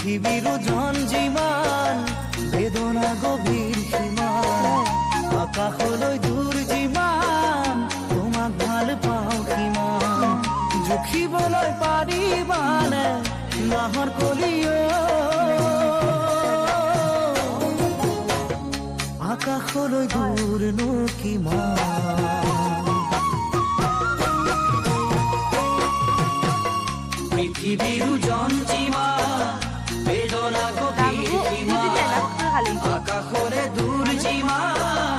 পৃথিবীৰ ওজন যিমান বেদনা গভীৰ সীমান আকাশলৈ দূৰ যিমান তোমাক ভাল পাওঁ কিমান জুখিবলৈ পাৰিবানে নাহৰ কলিও আকাশলৈ দূৰনো কিমান পৃথিবীৰ ওজন যিমান বেদনা গভীৰ সীমান আকাশলৈ দূৰ যিমান